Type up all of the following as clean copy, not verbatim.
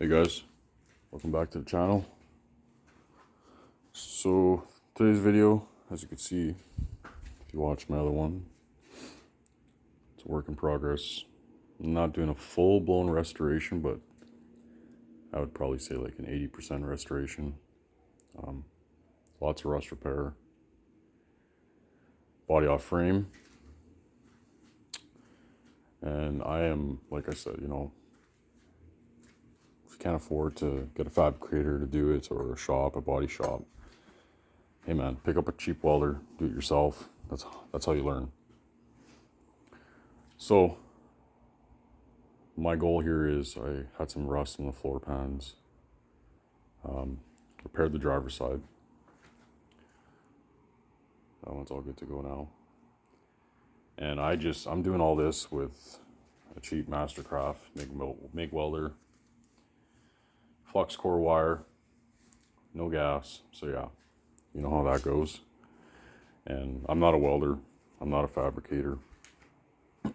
Hey guys, welcome back to the channel. So today's video, as you can see if you watch my other one, it's a work in progress. I'm not doing a full-blown restoration, but I would probably say like an 80% restoration. Lots of rust repair, body off frame, and I am, like I said, if you can't afford to get a fabricator to do it, or a body shop, hey man, pick up a cheap welder, do it yourself. That's how you learn. So my goal here is, I had some rust in the floor pans, repaired the driver's side. That one's all good to go now. And I'm doing all this with a cheap Mastercraft MIG welder, flux core wire, no gas. So yeah, you know how that goes. And I'm not a welder, I'm not a fabricator.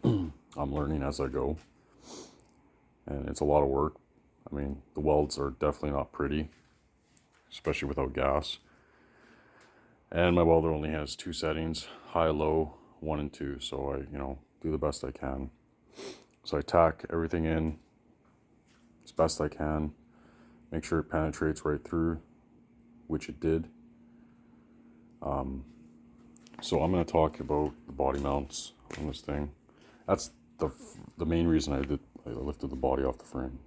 I'm learning as I go. And it's a lot of work. I mean, the welds are definitely not pretty, especially without gas. And my welder only has two settings, high, low, 1 and 2. So I, do the best I can. So I tack everything in as best I can, make sure it penetrates right through, which it did. So I'm going to talk about the body mounts on this thing. That's the main reason I lifted the body off the frame.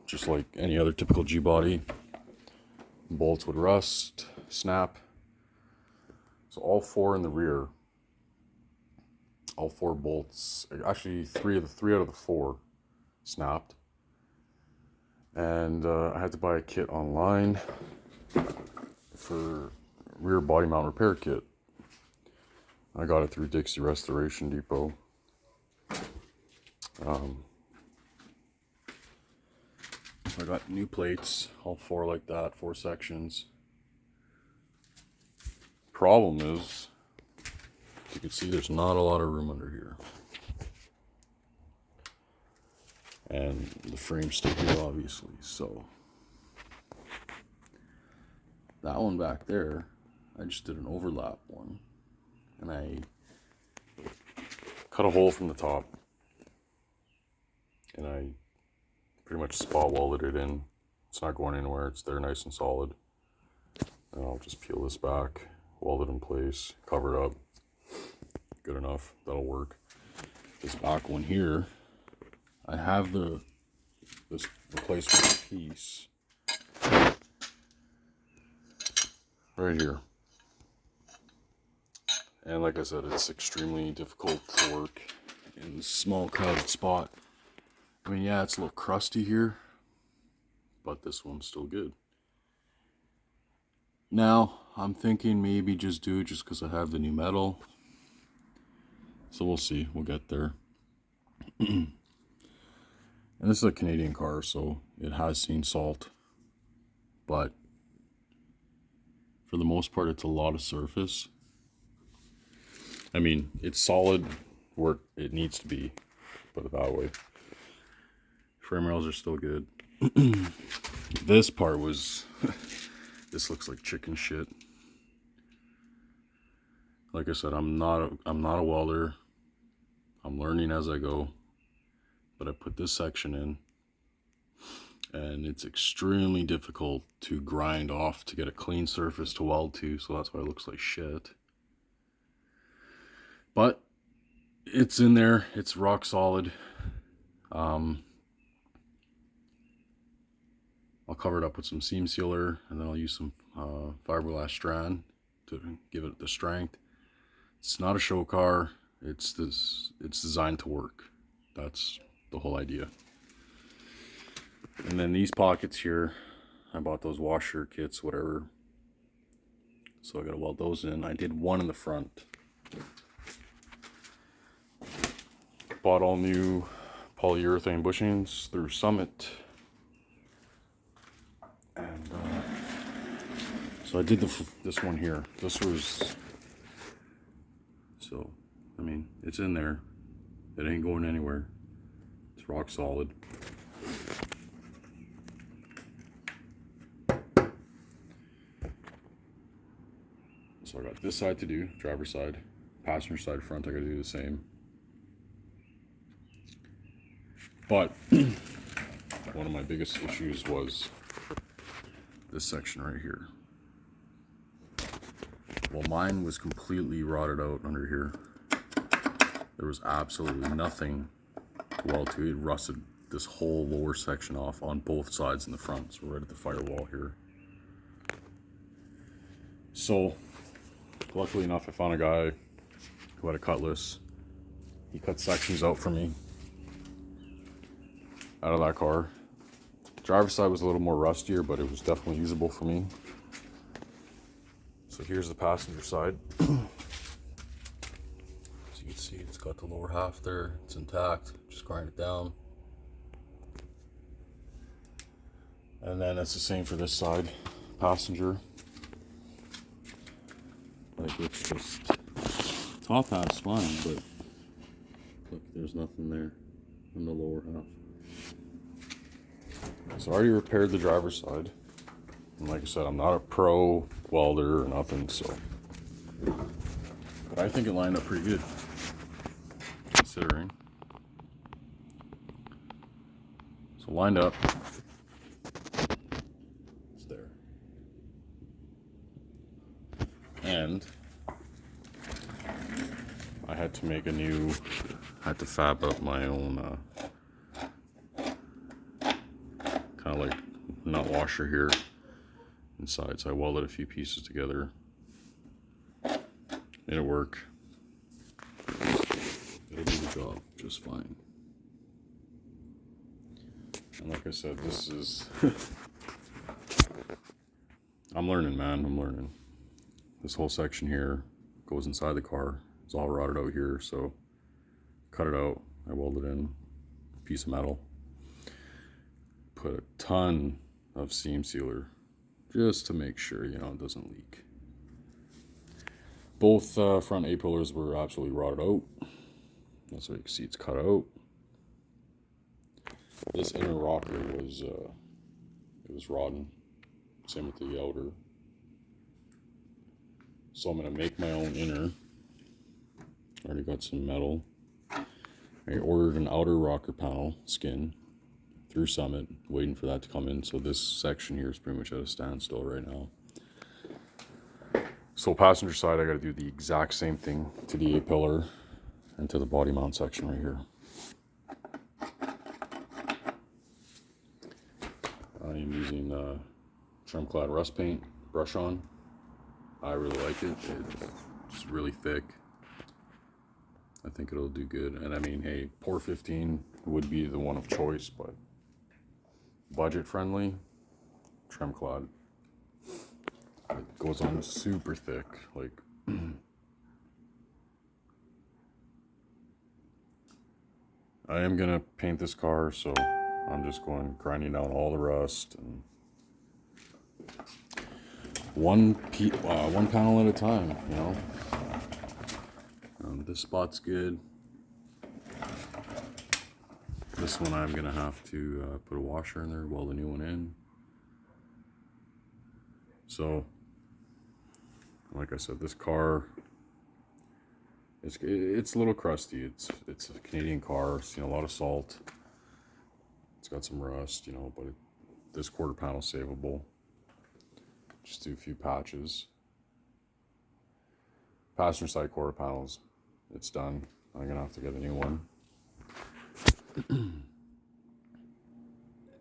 Just like any other typical G-body, bolts would rust, snap. So all four in the rear, all four bolts, actually three out of the four snapped. And I had to buy a kit online for rear body mount repair kit. I got it through Dixie Restoration Depot. So I got new plates, all four like that, 4 sections. Problem is, you can see there's not a lot of room under here. And the frame's still here, obviously, so. That one back there, I just did an overlap one. And I cut a hole from the top. And I pretty much spot welded it in. It's not going anywhere, it's there nice and solid. And I'll just peel this back, weld it in place, cover it up. Good enough, that'll work. This back one here, I have this replacement piece right here. And like I said, it's extremely difficult to work in this small crowded spot. I mean, yeah, it's a little crusty here, but this one's still good. Now, I'm thinking maybe just do it just because I have the new metal. So we'll see, we'll get there. And this is a Canadian car, so it has seen salt. But for the most part, it's a lot of surface. I mean, it's solid where it needs to be, put it that way. Frame rails are still good. This part was, this looks like chicken shit. Like I said, I'm not a welder. I'm learning as I go. But I put this section in, and it's extremely difficult to grind off to get a clean surface to weld to, so that's why it looks like shit. But it's in there, it's rock solid. I'll cover it up with some seam sealer, and then I'll use some fiberglass strand to give it the strength. It's not a show car, it's designed to work. That's the whole idea. And then these pockets here, I bought those washer kits, whatever. So I gotta weld those in. I did one in the front. Bought all new polyurethane bushings through Summit. And so I did this one here. This was, so, I mean, it's in there. It ain't going anywhere. It's rock solid. So I got this side to do, driver's side. Passenger side front, I gotta do the same. But one of my biggest issues was this section right here. Well, mine was completely rotted out under here. There was absolutely nothing to weld to. It rusted this whole lower section off on both sides in the front. So right at the firewall here. So luckily enough, I found a guy who had a cutlass. He cut sections out for me out of that car. Driver's side was a little more rustier, but it was definitely usable for me. So here's the passenger side. As you can see, it's got the lower half there. It's intact. Just grind it down. And then it's the same for this side, passenger. Like, it's just, top half's fine, but look, there's nothing there in the lower half. So I already repaired the driver's side. And like I said, I'm not a pro welder or nothing, so. But I think it lined up pretty good, considering. So lined up. It's there. And I had to make a new, I had to fab up my own kind of like nut washer here inside. So I welded a few pieces together. It'll work. It'll do the job just fine. And like I said, this is I'm learning, man. I'm learning. This whole section here goes inside the car. It's all rotted out here, so cut it out. I welded in a piece of metal. Put a ton of seam sealer just to make sure, you know, it doesn't leak. Both front A-pillars were absolutely rotted out. That's what you can see, it's cut out. This inner rocker was it was rotten. Same with the outer. So I'm gonna make my own inner. Already got some metal. I ordered an outer rocker panel skin through Summit, waiting for that to come in. So this section here is pretty much at a standstill right now. So passenger side, I got to do the exact same thing to the A-pillar and to the body mount section right here. I am using trim clad rust paint brush on. I really like it. It's really thick. I think it'll do good. And I mean, hey, Pour 15 would be the one of choice, but budget friendly, trim clad. It goes on super thick, like I am gonna paint this car, so I'm just going grinding down all the rust and one panel at a time, you know. This spot's good. This one I'm gonna have to put a washer in there, weld a new one in. So, like I said, this car, it's a little crusty. It's a Canadian car. It's seen a lot of salt. It's got some rust, you know, but this quarter panel savable. Just do a few patches. Passenger side quarter panels, it's done. I'm gonna have to get a new one.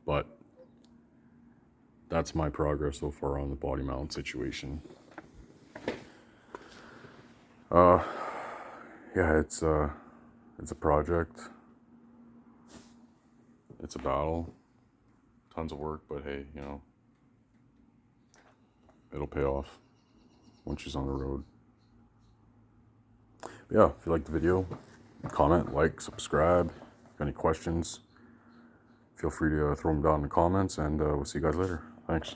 But that's my progress so far on the body mount situation. Yeah, it's a project. It's a battle. Tons of work, but hey, you know, it'll pay off once she's on the road. But yeah, if you liked the video, comment, like, subscribe. If you have any questions, feel free to throw them down in the comments, and we'll see you guys later. Thanks.